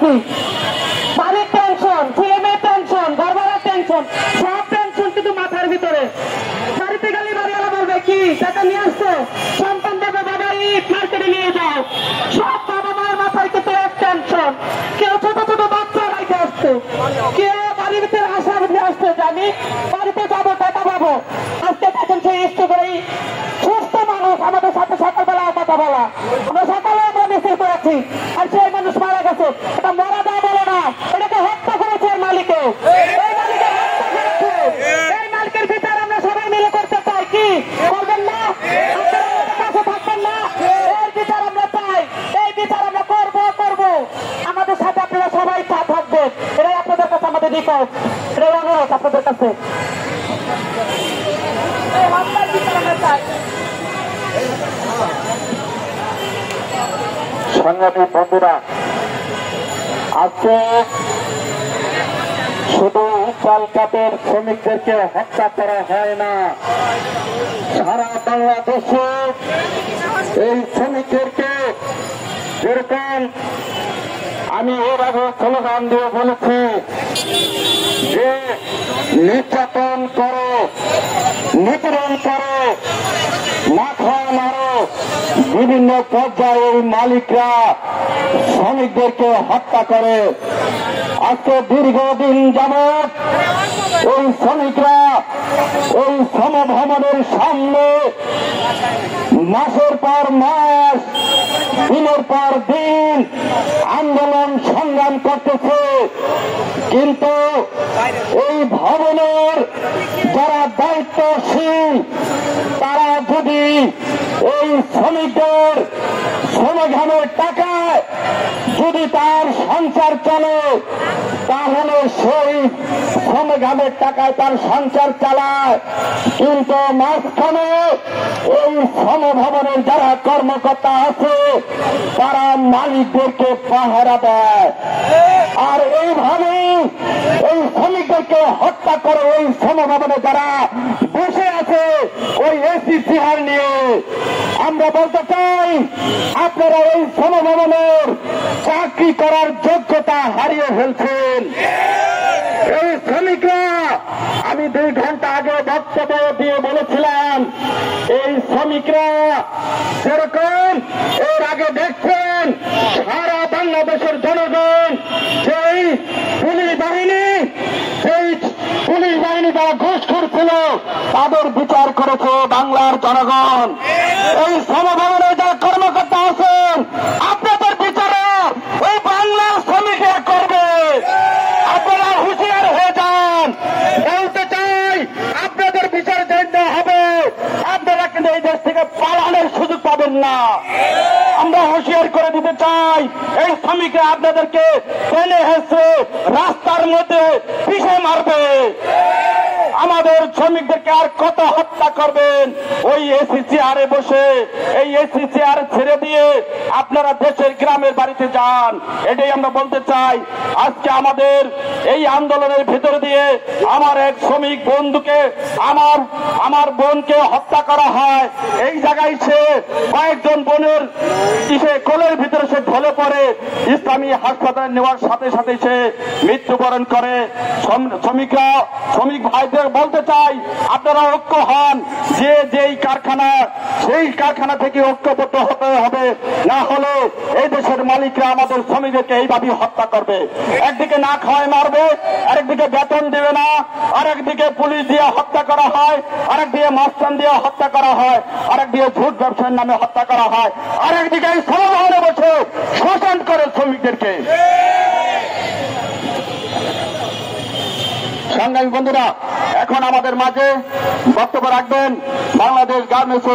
করতেছি। বাড়ির টেনশন, ছেলে মেয়ের টেনশন, গর্ভার টেনশন, সব টেনশন কিন্তু মাথার ভিতরে। বাড়িতে গেলে বাড়িওয়ালা বলবে কি টাকা নিয়ে আসছো, সন্তান দেবে বাবা ঈদ মার্কেটে নিয়ে যাও। সব বাবা মায়ের মাথায় কিন্তু এক টেনশন। কেউ ছোট ছোট বাচ্চা রাইতে আসছে, কেউ বাড়ির ভিতরে আসা আসছে, জানি বাড়িতে যাবো টাকা পাবো। আজকে দেখেন সেই করে সুস্থ মানুষ আমাদের সাথে সকালবেলা কথা বলা, আমরা সকালে আমরা মিছিল করেছি, আর সেই মানুষ মারা গেছে। এটা মরা দেওয়া বলে না, এটাকে হত্যা করেছে এর মালিকে। এই মালিকের হত্যা করেছে, এই মালিকের বিচার আমরা সবাই মিলে করতে চাই। কি করবেন না? কাছে থাকবেন না? এর বিচার আমরা চাই, এই বিচার আমরা করবো। আমাদের সাথে আপনারা সবাই থাকবেন, এটাই আপনাদের কাছে আমাদের রিকোয়েস্ট, এটাই অনুরোধ আপনাদের কাছে। সাংবাদিক বন্ধুরা, আজকে শুধু কলকাতার শ্রমিকদেরকে হত্যা করা হয় না, সারা বাংলাদেশে এই শ্রমিকদেরকে যেরকম আমি এর আগে স্লোগান দিয়ে বলেছি যে নির্যাতন করো, নিপীড়ন করো, মাথা মারো, বিভিন্ন পর্যায়ে মালিকরা শ্রমিকদেরকে হত্যা করে। আজকে দীর্ঘদিন যাবৎ এই শ্রমিকরা এই শ্রমভবনের সামনে মাসের পর মাস, দিনের পর দিন আন্দোলন সংগ্রাম করতেছে, কিন্তু এই ভবনের যারা দায়িত্বশীল তারা যদি এই শ্রমিকদের শ্রমঘামের টাকায় যদি তার সংসার চলে, তাহলে সেই শ্রমঘামের টাকায় তার সংসার চালায়, কিন্তু মাঝখানে এই শ্রমভবনের যারা কর্মকর্তা আছে তারা মালিকদেরকে পাহারা দেয়। আর এইভাবে এই শ্রমিকদেরকে হত্যা করে ওই শ্রমভবনে যারা বসে আছে ওই এসি চেয়ার নিয়ে। আমরা বলতে চাই, আপনারা এই শ্রমভবনের চাকরি করার যোগ্যতা হারিয়ে ফেলছেন। এই শ্রমিকরা, আমি 2 ঘন্টা আগে বক্তব্য দিয়ে বলেছিলাম, এই শ্রমিকরা যেরকম এর আগে দেখছেন সারা বাংলাদেশের জনগণ সেই পুলিশ বাহিনী যারা ঘুষখোর ছিল তাদের বিচার করেছে বাংলার জনগণ। এই শ্রমভবনে যারা কর্মকর্তা আছেন আপনাদের বিচারে ওই বাংলার শ্রমিকরা করবে। আপনারা হুঁশিয়ার হয়ে যান। বলতে চাই, আপনাদের বিচার দেওয়া হবে, আপনারা কিন্তু এই দেশ থেকে পালানোর সুযোগ পাবেন না। আমরা হুঁশিয়ার করে দিতে চাই, এই শ্রমিকরা আপনাদেরকে টেনে হেসে রাস্তার মধ্যে পিষে মারবে। আমাদের শ্রমিকদেরকে আর কত হত্যা করবেন ওই এসি চেয়ারে বসে? এই এসি চেয়ার ছেড়ে দিয়ে আপনারা দেশের গ্রামের বাড়িতে যান। এটাই আমরা বলতে চাই। আজকে আমাদের এই আন্দোলনের ভিতরে দিয়ে আমার এক শ্রমিক বন্ধুকে, আমার বোনকে হত্যা করা হয়। এই জায়গায় সে কয়েকজন বোনের কোলের ভিতরে সে ঢলে পড়ে, ইসলামী হাসপাতালে নেওয়ার সাথে সাথে সে মৃত্যুবরণ করে। শ্রমিক ভাইদের বলতে চাই, আপনারা ঐক্য হন। যেই কারখানা, সেই কারখানা থেকে ঐক্যবদ্ধ হতে হবে, না হলে এই দেশের মালিকরা আমাদের শ্রমিকদেরকে এইভাবে হত্যা করবে। একদিকে না খাওয়ায় মারবে, আরেকদিকে বেতন দেবে না, আরেকদিকে পুলিশ দিয়ে হত্যা করা হয়, আরেকদিকে মাস্তান দিয়ে হত্যা করা হয়, আরেকদিকে ঝুট ব্যবসার নামে হত্যা করা হয়, আরেকদিকে শ্রমভবনে বসে শোষণ করে শ্রমিকদেরকে। সাংবাদিক বন্ধুরা, এখন আমাদের মাঝে বক্তব্য রাখবেন বাংলাদেশ গার্মেন্টস